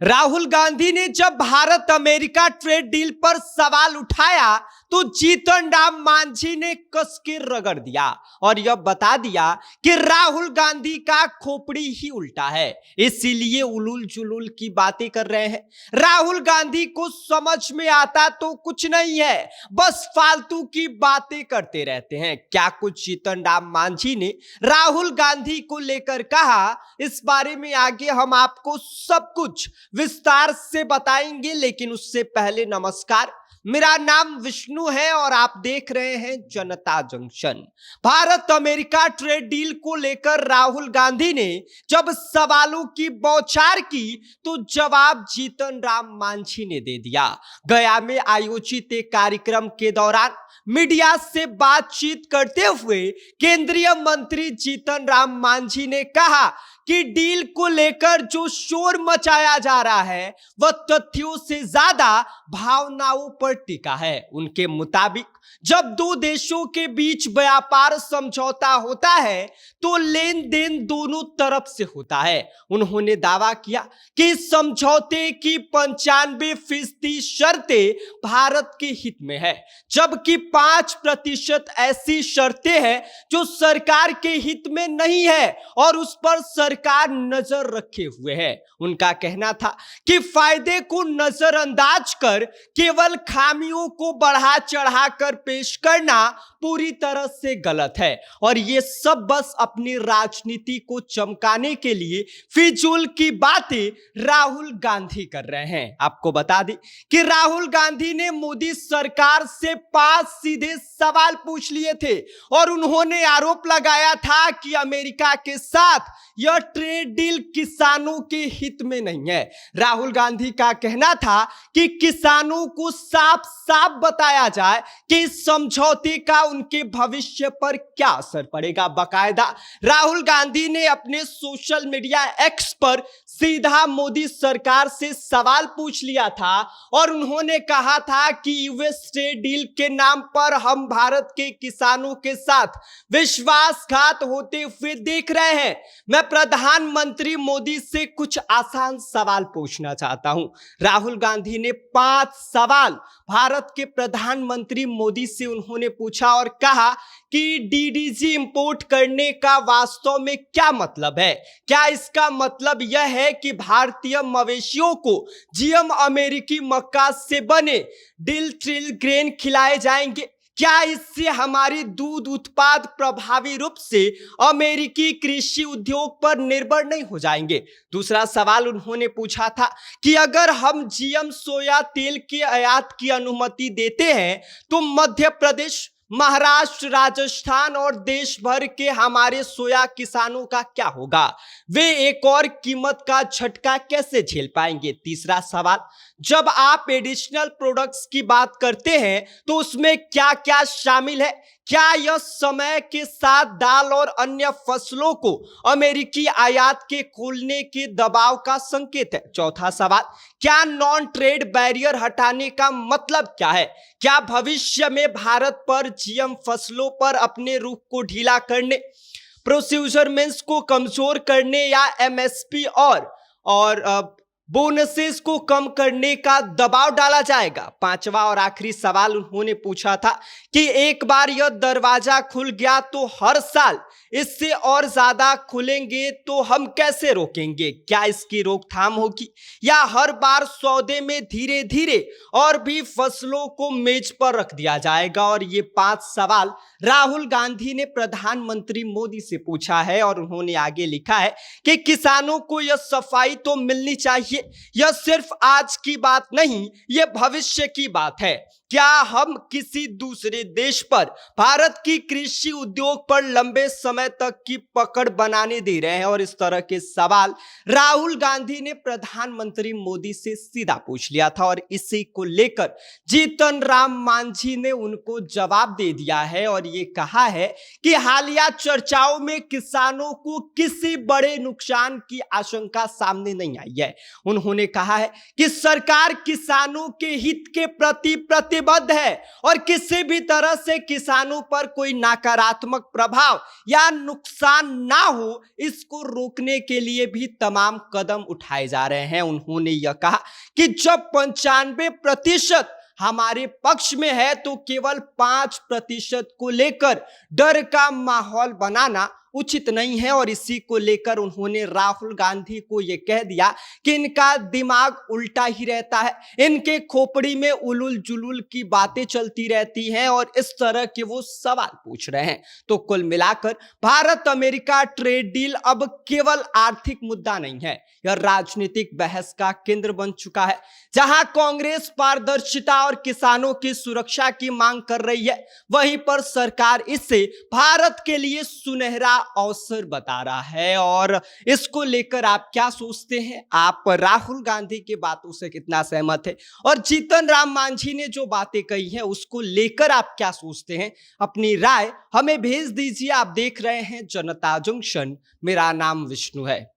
राहुल गांधी ने जब Bharat America trade deal पर सवाल उठाया तो जीतन राम मांझी ने कस के रगड़ दिया और यह बता दिया कि राहुल गांधी का खोपड़ी ही उल्टा है, इसीलिए उलूल जुलूल की बातें कर रहे हैं। राहुल गांधी को समझ में आता तो कुछ नहीं है, बस फालतू की बातें करते रहते हैं। क्या कुछ जीतन राम मांझी ने राहुल गांधी को लेकर कहा, इस बारे में आगे हम आपको सब कुछ विस्तार से बताएंगे, लेकिन उससे पहले नमस्कार, मेरा नाम विष्णु है और आप देख रहे हैं जनता junction. Bharat America trade deal को लेकर राहुल गांधी ने जब सवालों की बौछार की तो जवाब जीतन राम मांझी ने दे दिया। गया में आयोजित एक कार्यक्रम के दौरान मीडिया से बातचीत करते हुए केंद्रीय मंत्री जीतन राम मांझी ने कहा कि डील को लेकर जो शोर मचाया जा रहा है वह तथ्यों से ज्यादा भावनाओं पर टिका है। उनके मुताबिक जब दो देशों के बीच व्यापार समझौता होता है तो लेन देन दोनों तरफ से होता है। उन्होंने दावा किया कि समझौते की 95% शर्तें भारत के हित में है, जबकि 5% ऐसी शर्तें हैं जो सरकार के हित में नहीं है और उस पर सरकार नजर रखे हुए है। उनका कहना था कि फायदे को नजरअंदाज कर केवल खामियों को बढ़ा चढ़ाकर पेश करना पूरी तरह से गलत है और ये सब बस अपनी राजनीति को चमकाने के लिए फिजूल की बातें राहुल गांधी कर रहे हैं। आपको बता दें कि राहुल गांधी ने मोदी सरकार से 5 सीधे सवाल पूछ लिए थे और उन्होंने आरोप लगाया था कि अमेरिका के साथ यह ट्रेड डील किसानों के हित में नहीं है। राहुल गांधी का कहना था कि किसानों को साफ साफ बताया जाए कि इस समझौते का उनके भविष्य पर क्या असर पड़ेगा। बाकायदा राहुल गांधी ने अपने सोशल मीडिया एक्स पर सीधा मोदी सरकार से सवाल पूछ लिया था और उन्होंने कहा था कि यूएस ट्रेड डील के नाम पर हम भारत के किसानों के साथ विश्वासघात होते हुए देख रहे हैं। मैं प्रधानमंत्री मोदी से कुछ आसान सवाल पूछना चाहता हूं। राहुल गांधी ने 5 सवाल भारत के प्रधानमंत्री मोदी से उन्होंने पूछा और कहा कि डीडीजी इंपोर्ट करने का वास्तव में क्या मतलब है। क्या इसका मतलब यह है कि भारतीय मवेशियों को जीएम अमेरिकी मक्का से बने डिल ट्रिल ग्रेन खिलाए जाएंगे। क्या इससे हमारी दूध उत्पाद प्रभावी रूप से अमेरिकी कृषि उद्योग पर निर्भर नहीं हो जाएंगे। दूसरा सवाल उन्होंने पूछा था कि अगर हम जीएम सोया तेल के आयात की अनुमति देते हैं तो मध्य प्रदेश, महाराष्ट्र, राजस्थान और देश भर के हमारे सोया किसानों का क्या होगा। वे एक और कीमत का झटका कैसे झेल पाएंगे। तीसरा सवाल, जब आप एडिशनल प्रोडक्ट्स की बात करते हैं तो उसमें क्या क्या शामिल है। क्या यह समय के साथ दाल और अन्य फसलों को अमेरिकी आयात के खोलने के दबाव का संकेत है। चौथा सवाल, क्या नॉन ट्रेड बैरियर हटाने का मतलब क्या है। क्या भविष्य में भारत पर जीएम फसलों पर अपने रुख को ढीला करने, प्रोड्यूसर को कमजोर करने या एमएसपी और बोनसेस को कम करने का दबाव डाला जाएगा। पांचवा और आखिरी सवाल उन्होंने पूछा था कि एक बार यह दरवाजा खुल गया तो हर साल इससे और ज्यादा खुलेंगे तो हम कैसे रोकेंगे। क्या इसकी रोकथाम होगी या हर बार सौदे में धीरे धीरे और भी फसलों को मेज पर रख दिया जाएगा। और ये 5 सवाल राहुल गांधी ने प्रधानमंत्री मोदी से पूछा है और उन्होंने आगे लिखा है कि किसानों को यह सफाई तो मिलनी चाहिए। यह सिर्फ आज की बात नहीं, यह भविष्य की बात है। क्या हम किसी दूसरे देश पर भारत की कृषि उद्योग पर लंबे समय तक की पकड़ बनाने दे रहे हैं। और इस तरह के सवाल राहुल गांधी ने प्रधानमंत्री मोदी से सीधा पूछ लिया था और इसी को लेकर जीतन राम मांझी ने उनको जवाब दे दिया है और ये कहा है कि हालिया चर्चाओं में किसानों को किसी बड़े नुकसान की आशंका सामने नहीं आई है। उन्होंने कहा है कि सरकार किसानों के हित के प्रति प्रतिबद्ध प्रतिबद्ध है और किसी भी तरह से किसानों पर कोई नकारात्मक प्रभाव या नुकसान ना हो, इसको रोकने के लिए भी तमाम कदम उठाए जा रहे हैं। उन्होंने यह कहा कि जब 95% हमारे पक्ष में है तो केवल 5% को लेकर डर का माहौल बनाना उचित नहीं है। और इसी को लेकर उन्होंने राहुल गांधी को यह कह दिया कि इनका दिमाग उल्टा ही रहता है, इनके खोपड़ी में उलुल जुलुल की बातें चलती रहती हैं और इस तरह के वो सवाल पूछ रहे हैं। तो कुल मिलाकर भारत अमेरिका ट्रेड डील अब केवल आर्थिक मुद्दा नहीं है, यह राजनीतिक बहस का केंद्र बन चुका है। जहां कांग्रेस पारदर्शिता और किसानों की सुरक्षा की मांग कर रही है, वहीं पर सरकार इसे भारत के लिए सुनहरा अवसर बता रहा है। और इसको लेकर आप क्या सोचते हैं? आप राहुल गांधी की बातों से कितना सहमत है? और जीतन राम मांझी ने जो बातें कही हैं उसको लेकर आप क्या सोचते हैं? अपनी राय हमें भेज दीजिए। आप देख रहे हैं जनता जंक्शन, मेरा नाम विष्णु है।